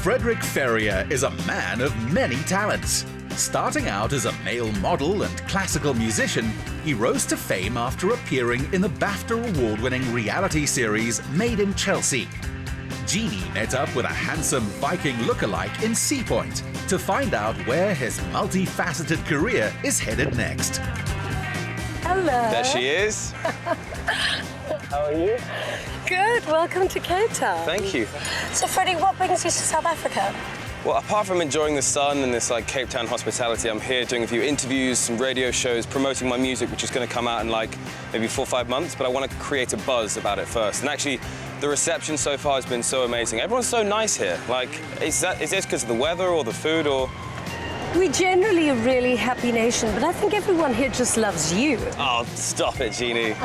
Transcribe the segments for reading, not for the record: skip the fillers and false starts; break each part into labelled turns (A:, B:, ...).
A: Fredrik Ferrier is a man of many talents. Starting out as a male model and classical musician, he rose to fame after appearing in the BAFTA award-winning reality series Made in Chelsea. Jeannie met up with a handsome Viking lookalike in Sea Point to find out where his multifaceted career is headed next.
B: Hello.
C: There she is. How are you?
B: Good, welcome to Cape Town.
C: Thank you.
B: So Freddie, what brings you to South Africa?
C: Well, apart from enjoying the sun and this Cape Town hospitality, I'm here doing a few interviews, some radio shows, promoting my music, which is going to come out in maybe 4 or 5 months, but I want to create a buzz about it first. And actually, the reception so far has been so amazing. Everyone's so nice here. Is this because of the weather or the food or?
B: We're generally a really happy nation, but I think everyone here just loves you.
C: Oh, stop it, Jeannie.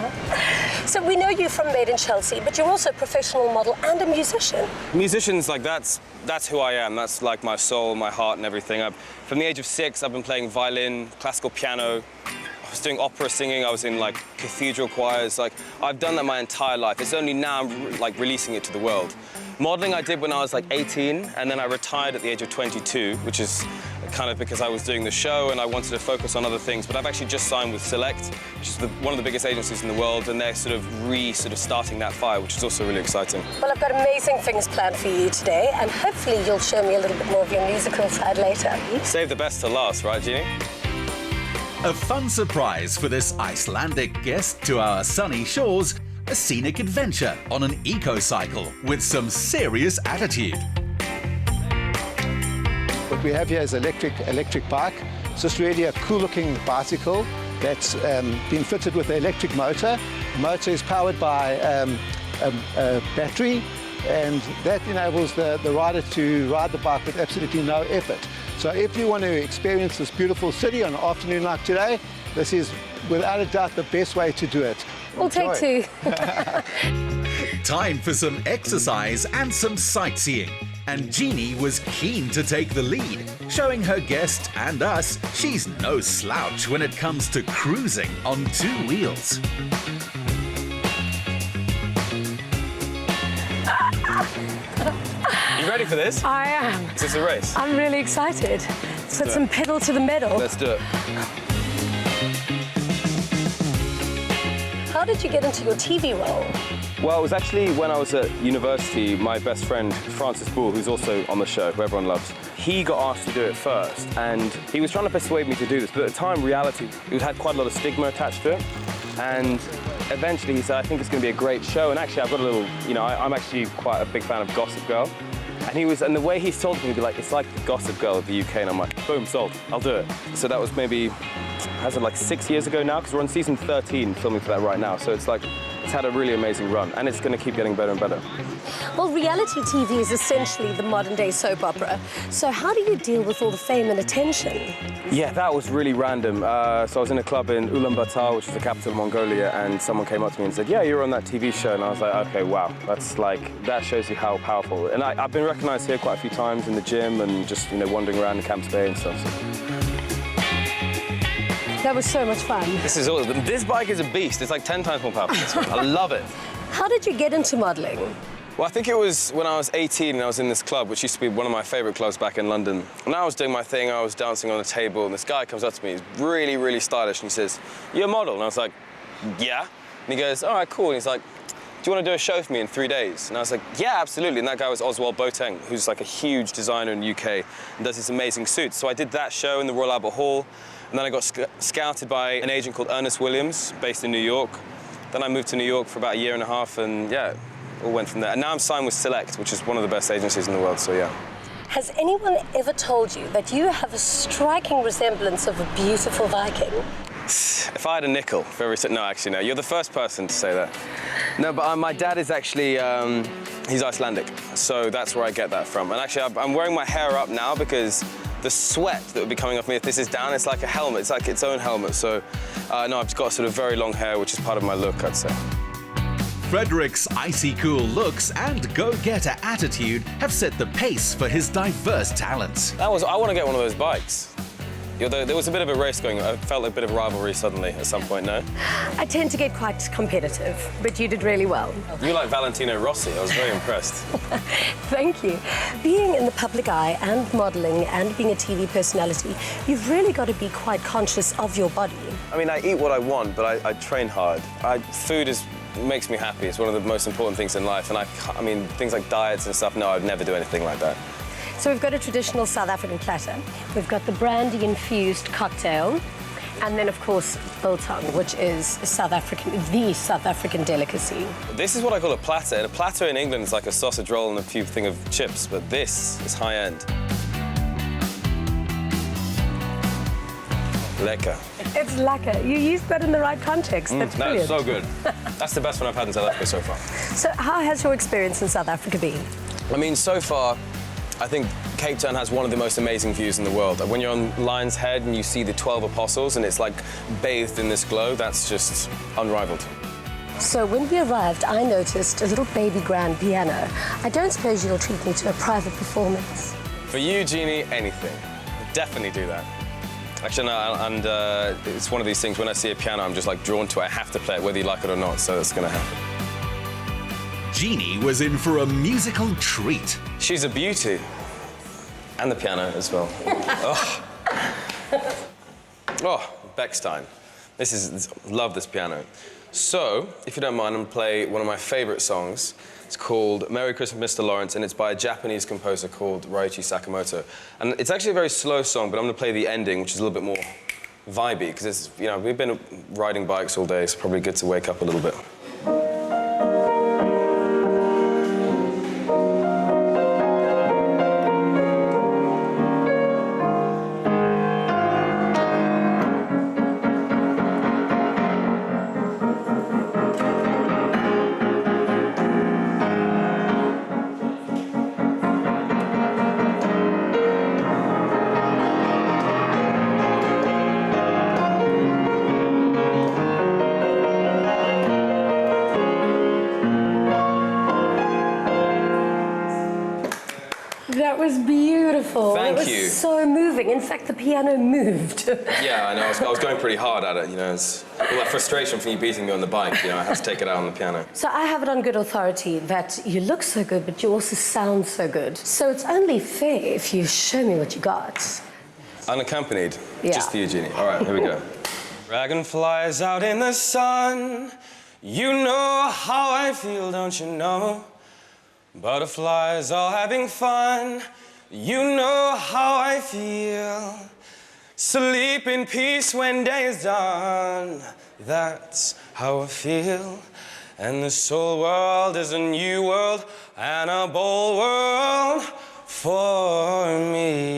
B: So we know you from Made in Chelsea, but you're also a professional model and a musician.
C: Musicians, that's who I am. That's like my soul, my heart and everything. From the age of 6, I've been playing violin, classical piano. I was doing opera singing. I was in cathedral choirs. I've done that my entire life. It's only now I'm releasing it to the world. Modeling I did when I was 18, and then I retired at the age of 22, which is kind of because I was doing the show and I wanted to focus on other things. But I've actually just signed with Select, which is one of the biggest agencies in the world, and they're sort of starting that fire, which is also really exciting.
B: Well, I've got amazing things planned for you today, and hopefully you'll show me a little bit more of your musical side later.
C: Save the best to last, right, Jeannie?
A: A fun surprise for this Icelandic guest to our sunny shores, a scenic adventure on an eco-cycle with some serious attitude.
D: What we have here is electric bike. It's just really a cool-looking bicycle that's been fitted with an electric motor. The motor is powered by a battery, and that enables the rider to ride the bike with absolutely no effort. So if you want to experience this beautiful city on an afternoon like today, this is without a doubt the best way to do it.
B: We'll take 2.
A: Time for some exercise and some sightseeing. And Jeannie was keen to take the lead, showing her guest and us she's no slouch when it comes to cruising on 2 wheels.
C: You ready for this?
B: I am.
C: Is this a race?
B: I'm really excited. Let's put some pedal to the metal.
C: Let's do it.
B: How did you get into your TV role?
C: Well, it was actually when I was at university, my best friend, Francis Bull, who's also on the show, who everyone loves, he got asked to do it first, and he was trying to persuade me to do this, but at the time, reality, it had quite a lot of stigma attached to it, and eventually he said, I think it's going to be a great show, and actually I've got a little, I'm actually quite a big fan of Gossip Girl, and the way he told me, he'd be like, it's like the Gossip Girl of the UK, and I'm like, boom, sold, I'll do it. So that was maybe, 6 years ago now, because we're on season 13 filming for that right now, so it's had a really amazing run, and it's going to keep getting better and better.
B: Well, reality TV is essentially the modern-day soap opera. So how do you deal with all the fame and attention?
C: Yeah, that was really random. So I was in a club in Ulaanbaatar, which is the capital of Mongolia, and someone came up to me and said, yeah, you're on that TV show. And I was like, okay, wow, that shows you how powerful. And I've been recognized here quite a few times in the gym and just, wandering around in Camps Bay and stuff. So.
B: That was so much fun.
C: This bike is a beast. It's 10 times more powerful than this one. I love it.
B: How did you get into modeling?
C: Well, I think it was when I was 18 and I was in this club, which used to be one of my favorite clubs back in London. And I was doing my thing, I was dancing on a table, and this guy comes up to me, he's really, really stylish, and he says, you're a model? And I was like, yeah. And he goes, all right, cool. And he's like, do you want to do a show for me in 3 days? And I was like, yeah, absolutely. And that guy was Oswald Boateng, who's a huge designer in the UK and does these amazing suits. So I did that show in the Royal Albert Hall. And then I got scouted by an agent called Ernest Williams, based in New York. Then I moved to New York for about 1.5 years, and yeah, all went from there. And now I'm signed with Select, which is one of the best agencies in the world, so yeah.
B: Has anyone ever told you that you have a striking resemblance of a beautiful Viking?
C: If I had a nickel for every... No, actually, no. You're the first person to say that. No, but my dad is actually... he's Icelandic, so that's where I get that from. And actually, I'm wearing my hair up now because the sweat that would be coming off me if this is down, it's like a helmet. It's like its own helmet. So, no, I've got sort of very long hair, which is part of my look, I'd say.
A: Frederik's icy cool looks and go-getter attitude have set the pace for his diverse talents.
C: I want to get one of those bikes. Although there was a bit of a race going on. I felt a bit of rivalry suddenly at some point, no?
B: I tend to get quite competitive, but you did really well.
C: You like Valentino Rossi. I was very impressed.
B: Thank you. Being in the public eye and modelling and being a TV personality, you've really got to be quite conscious of your body.
C: I mean, I eat what I want, but I train hard. Food makes me happy. It's one of the most important things in life. And I mean, things like diets and stuff, no, I'd never do anything like that.
B: So we've got a traditional South African platter. We've got the brandy-infused cocktail. And then, of course, biltong, which is the South African delicacy.
C: This is what I call a platter. And a platter in England is like a sausage roll and a few thing of chips, but this is high-end. Lekker.
B: It's lekker. You used that in the right context. That's brilliant.
C: No, it's so good. That's the best one I've had in South Africa so far.
B: So how has your experience in South Africa been?
C: I mean, so far, I think Cape Town has one of the most amazing views in the world. When you're on Lion's Head and you see the 12 Apostles and it's like bathed in this glow, that's just unrivaled.
B: So when we arrived, I noticed a little baby grand piano. I don't suppose you'll treat me to a private performance.
C: For you, Jeannie, anything. Definitely do that. Actually, no, and it's one of these things, when I see a piano, I'm just like drawn to it. I have to play it, whether you like it or not, so it's gonna happen.
A: Jeannie was in for a musical treat.
C: She's a beauty. And the piano as well. Oh, Bechstein. Love this piano. So, if you don't mind, I'm gonna play one of my favorite songs. It's called Merry Christmas, Mr. Lawrence, and it's by a Japanese composer called Ryuichi Sakamoto. And it's actually a very slow song, but I'm gonna play the ending, which is a little bit more vibey, because it's, you know, we've been riding bikes all day, so probably good to wake up a little bit.
B: That was beautiful.
C: Thank
B: you.
C: you.
B: It was so moving. In fact, the piano moved.
C: Yeah, I know. I was going pretty hard at it, you know. It's all that frustration from you beating me on the bike, you know. I had to take it out on the piano.
B: So I have it on good authority that you look so good, but you also sound so good. So it's only fair if you show me what you got.
C: Unaccompanied.
B: Yeah.
C: Just for you, Jeannie. All right, here we go. Dragonflies out in the sun. You know how I feel, don't you know? Butterflies all having fun. You know how I feel. Sleep in peace when day is done. That's how I feel. And this whole world is a new world and a bold world for me.